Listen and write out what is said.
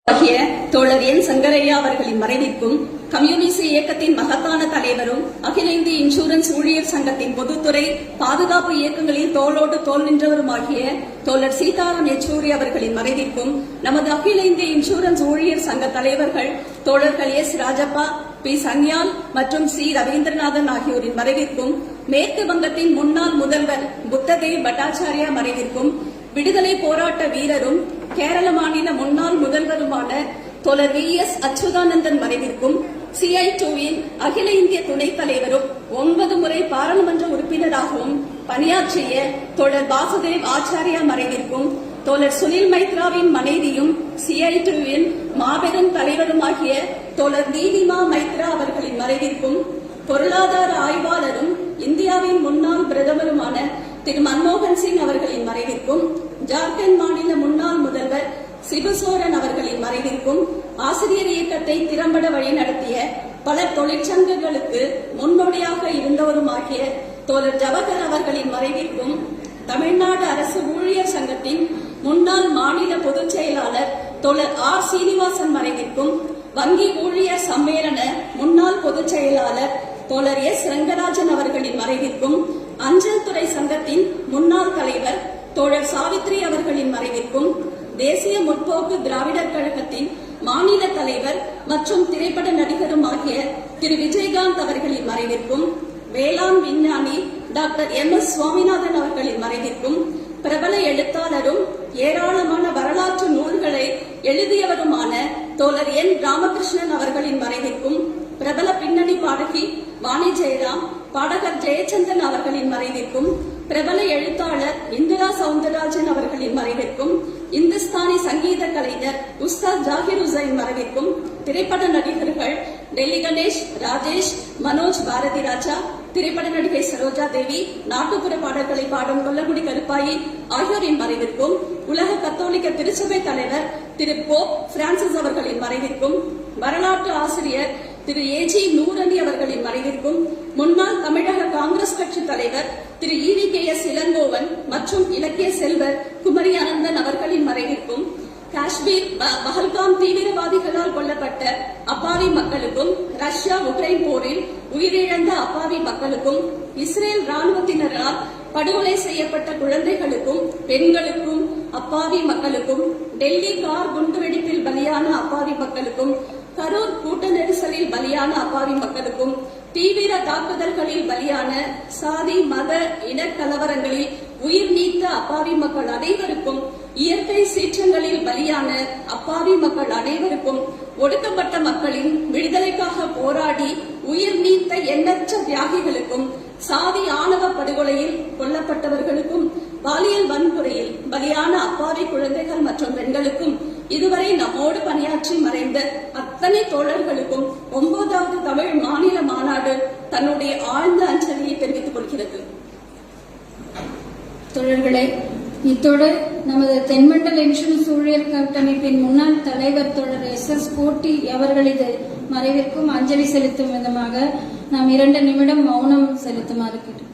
ஆகிய தோழர் என் சங்கரையா அவர்களின் மறைவிற்கும் கம்யூனிஸ்ட் இயக்கத்தின் மகத்தான தலைவரும் அகில இந்திய இன்சூரன்ஸ் ஊழியர் சங்கத்தின் பொதுத்துறை பாதுகாப்பு இயக்கங்களில் தோளோடு தோள் நின்றவருமாகிய தோழர் சீதாராம் யெச்சூரி அவர்களின் மறைவிற்கும் நமது அகில இந்திய இன்சூரன்ஸ் ஊழியர் சங்க தலைவர்கள் தோழர்கள் எஸ் ராஜப்பா, பி சன்யால் மற்றும் சி ரவீந்திரநாதன் ஆகியோரின் மறைவிற்கும் மேற்கு வங்கத்தின் முன்னாள் முதல்வர் புத்ததேவ் பட்டாச்சாரியா மறைவிற்கும் விடுதலை போராட்ட வீரரும் கேரள மாநில முன்னாள் முதல்வருமான தோழர் வி எஸ் அச்சுதானந்தன் மறைவிற்கும் CI2வின் அகில இந்திய துணைத் தலைவரும் 9 முறை பாராளுமன்ற உறுப்பினராகவும் பணியாற்றிய தோழர் வாசுதேவ் ஆச்சாரியா மறைவிற்கும் தோழர் சுனில் மைத்ராவின் மனைவியும் CI2வின் மாபெரும் தலைவருமாகிய தோழர் நீலிமா மைத்ரா அவர்களின் மறைவிற்கும் பொருளாதார ஆய்வாளரும் இந்தியாவின் முன்னாள் பிரதமருமான திரு மன்மோகன் சிங் அவர்களின் மறைவிற்கும் ஜார்க்கண்ட் மாநில முன்னாள் முதல்வர் சிபுசோரன் அவர்களின் மறைவிற்கும் ஆசிரியர் இயக்கத்தை திறம்பட வழிநடத்திய பல தொழிற்சங்கங்களுக்கு முன்னோடியாக இருந்தவருமாகிய தோழர் ஜவஹர் அவர்களின் மறைவிற்கும் தமிழ்நாடு அரசு ஊழியர் சங்கத்தின் முன்னாள் மாநில பொதுச் செயலாளர் தோழர் ஆர் சீனிவாசன் மறைவிற்கும் வங்கி ஊழியர் சம்மேளன முன்னாள் பொதுச் செயலாளர் தோழர் எஸ் ரங்கராஜன் அவர்களின் மறைவிற்கும் அஞ்சல் துறை சங்கத்தின் முன்னாள் தலைவர் தோழர் சாவித்ரி அவர்களின் மறைவிற்கும் தேசிய முற்போக்கு திராவிடர் கழகத்தின் மாநில தலைவர் மற்றும் திரைப்பட நடிகரும் ஆகிய திரு விஜயகாந்த் அவர்களின் மறைவிற்கும் வேளாண் விஞ்ஞானி டாக்டர் MS சுவாமிநாதன் அவர்களின் மறைவிற்கும் பிரபல எழுத்தாளரும் ஏராளமான வரலாற்று நூல்களை எழுதியவருமான தோழர் என் ராமகிருஷ்ணன் அவர்களின் மறைவிற்கும் பிரபல பின்னணி பாடகி வாணி ஜெயராம், பாடகர் ஜெயச்சந்திரன் அவர்களின் மறைவிற்கும் பிரபல எழுத்தாளர் இந்திரா சவுந்தரராஜன் அவர்களின் மறைவிற்கும் இந்துஸ்தானி சங்கீத கலைஞர் உஸ்தாத் ஜாகிர் உசைன் மறைவிற்கும் திரைப்பட நடிகர்கள் டெல்லி கணேஷ், ராஜேஷ், மனோஜ் பாரதி ராஜா, திரைப்பட நடிகை சரோஜா தேவி, நாட்டுப்புற பாடல்களை பாடும் கொல்லங்குடி கருப்பாயி ஆகியோரின் மறைவிற்கும் உலக கத்தோலிக்க திருச்சபை தலைவர் திரு போப் பிரான்சிஸ் அவர்களின் மறைவிற்கும் வரலாற்று ஆசிரியர் திரு ஏஜி நூரணி அவர்களின் மறைவிற்கும் முன்னாள் தமிழக காங்கிரஸ் கட்சி தலைவர் திரு EVKS இளங்கோவன் மற்றும் இலக்கிய செல்வர் குமரி அனந்தன் அவர்களின் மறைவிற்கும் காஷ்மீர் பஹல்காம் தீவிரவாதிகளால் கொல்லப்பட்ட அப்பாவி மக்களுக்கும் ரஷ்யா உக்ரைன் போரில் உயிரிழந்த அப்பாவி மக்களுக்கும் இஸ்ரேல் ராணுவத்தினரால் படுகொலை செய்யப்பட்ட குழந்தைகளுக்கும் பெண்களுக்கும் அப்பாவி மக்களுக்கும் டெல்லி கார் குண்டுவெடிப்பில் பலியான அப்பாவி மக்களுக்கும் கரூர் கூட்ட நெரிசலில் பலியான அப்பாவி மக்களுக்கும் தீவிர தாக்குதல்களில் பலியான சாதி மத இனக்கலவரங்களில் உயிர் நீத்த அப்பாவி மக்கள் அனைவருக்கும் இயற்கை சீற்றங்களில் பலியான அப்பாவி மக்கள் அனைவருக்கும் ஒடுக்கப்பட்ட மக்களின் விடுதலைக்காக போராடி உயிர் நீத்த எண்ணற்ற தியாகிகளுக்கும் சாதி ஆணவ படுகொலையில் கொல்லப்பட்டவர்களுக்கும் பாலியல் வன்முறையில் பலியான அப்பாவி குழந்தைகள் மற்றும் பெண்களுக்கும் இதுவரை நம்மோடு பணியாற்றி மறைந்த அத்தனை தோழர்களுக்கும் 9வது தமிழ் மாநில மாநாடு தன்னுடைய ஆழ்ந்த அஞ்சலியை தெரிவித்துக் கொள்கிறது. தோழர்களே, இத்தோடு நமது தென்மண்டல இன்சூரன்ஸ் ஊழியர் கூட்டமைப்பின் முன்னாள் தலைவர் தோழர் SS கோட்டி அவர்களது மறைவிற்கும் அஞ்சலி செலுத்தும் விதமாக நாம் 2 நிமிடம் மௌனம் செலுத்துமாறு கேட்டு